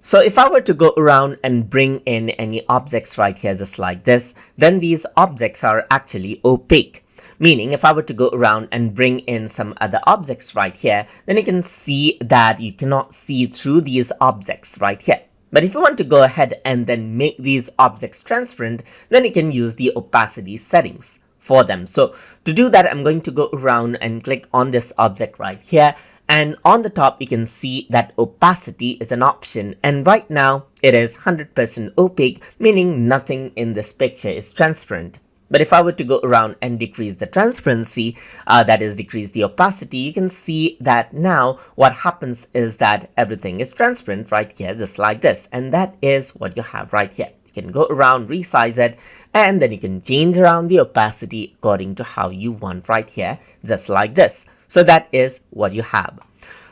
So if I were to go around and bring in any objects right here, just like this, then these objects are actually opaque. Meaning if I were to go around and bring in some other objects right here, then you can see that you cannot see through these objects right here. But if you want to go ahead and then make these objects transparent, then you can use the opacity settings for them. So to do that, I'm going to go around and click on this object right here. And on the top, you can see that opacity is an option. And right now it is 100% opaque, meaning nothing in this picture is transparent. But if I were to go around and decrease the transparency, that is decrease the opacity, you can see that now what happens is that everything is transparent right here, just like this. And that is what you have right here. You can go around, resize it, and then you can change around the opacity according to how you want right here, just like this. So that is what you have.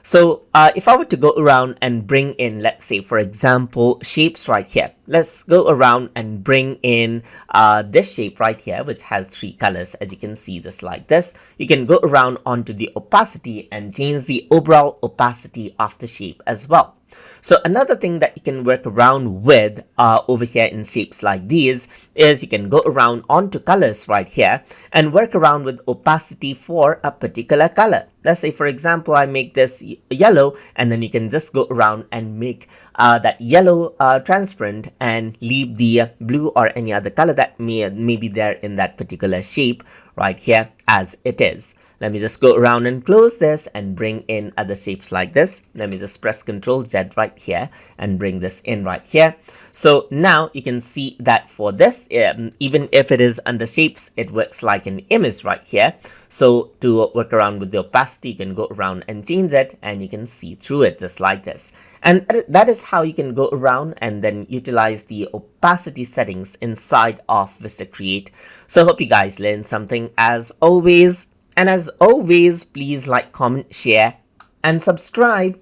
So if I were to go around and bring in, let's say, for example, shapes right here. Let's go around and bring in this shape right here, which has 3 colors, as you can see, just like this. You can go around onto the opacity and change the overall opacity of the shape as well. So another thing that you can work around with over here in shapes like these is you can go around onto colors right here and work around with opacity for a particular color. Let's say, for example, I make this yellow, and then you can just go around and make that yellow transparent and leave the blue or any other color that may be there in that particular shape right here as it is. Let me just go around and close this and bring in other shapes like this. Let me just press Ctrl Z right here and bring this in right here. So now you can see that for this, even if it is under shapes, it works like an image right here. So to work around with the opacity, you can go around and change it, and you can see through it just like this. And that is how you can go around and then utilize the opacity settings inside of VistaCreate. So I hope you guys learned something as always. And as always, please like, comment, share, and subscribe.